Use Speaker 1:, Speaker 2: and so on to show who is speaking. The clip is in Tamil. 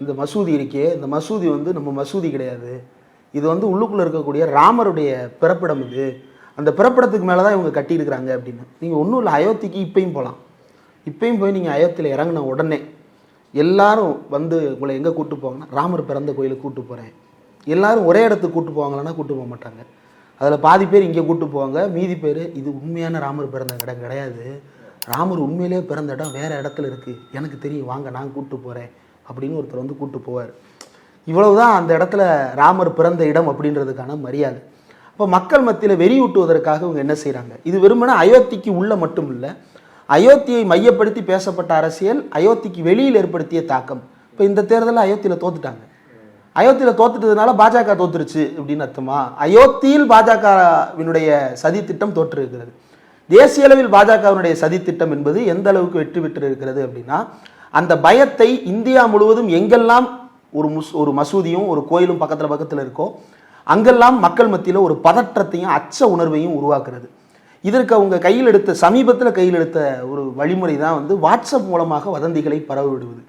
Speaker 1: இந்த மசூதி இருக்கே, இந்த மசூதி வந்து நம்ம மசூதி கிடையாது, இது வந்து உள்ளுக்குள்ளே இருக்கக்கூடிய ராமருடைய பிறப்பிடம் இது, அந்த பிறப்பிடத்துக்கு மேலே தான் இவங்க கட்டியிருக்கிறாங்க அப்படின்னு. நீங்கள் ஒன்றும் இல்லை, அயோத்திக்கு இப்பயும் போகலாம். இப்பயும் போய் நீங்கள் அயோத்தியில் இறங்கின உடனே எல்லாரும் வந்து உங்களை எங்கே கூப்பிட்டு போவாங்கன்னா ராமர் பிறந்த கோயிலுக்கு கூப்பிட்டு போகிறேன். எல்லாரும் ஒரே இடத்துக்கு கூப்பிட்டு போவாங்களான்னா கூப்பிட்டு போக மாட்டாங்க. அதில் பாதி பேர் இங்கே கூப்பிட்டு போவாங்க, மீதி பேர் இது உண்மையான ராமர் பிறந்த இடம் கிடையாது, ராமர் உண்மையிலே பிறந்த இடம் வேறு இடத்துல இருக்குது, எனக்கு தெரியும், வாங்க நான் கூப்பிட்டு போகிறேன் அப்படின்னு ஒருத்தர் வந்து கூப்பிட்டு போவார். இவ்வளவுதான் அந்த இடத்துல ராமர் பிறந்த இடம் அப்படின்றதுக்கான மரியாதை. அப்போ மக்கள் மத்தியில் வெறியூட்டுவதற்காக இவங்க என்ன செய்கிறாங்க? இது வெறுமனே அயோத்திக்கு உள்ள மட்டும் இல்லை, அயோத்தியை மையப்படுத்தி பேசப்பட்ட அரசியல் அயோத்திக்கு வெளியில் ஏற்படுத்திய தாக்கம். இப்போ இந்த தேர்தலில் அயோத்தியில் தோத்துட்டாங்க. அயோத்தியில் தோத்துட்டதுனால பாஜக தோத்துருச்சு அப்படின்னு அர்த்தமா? அயோத்தியில் பாஜகவினுடைய சதி திட்டம் தோற்று இருக்கிறது. தேசிய அளவில் பாஜகவினுடைய சதி திட்டம் என்பது எந்த அளவுக்கு வெற்றி பெற்று இருக்கிறது அப்படின்னா, அந்த பயத்தை இந்தியா முழுவதும் எங்கெல்லாம் ஒரு மசூதியும் ஒரு கோயிலும் பக்கத்தில் இருக்கோ அங்கெல்லாம் மக்கள் மத்தியில் ஒரு பதற்றத்தையும் அச்ச உணர்வையும் உருவாக்குறது. இதற்கு அவங்க சமீபத்தில் கையில் எடுத்த ஒரு வழிமுறை தான் வந்து வாட்ஸ்அப் மூலமாக வதந்திகளை பரவ விடுவது.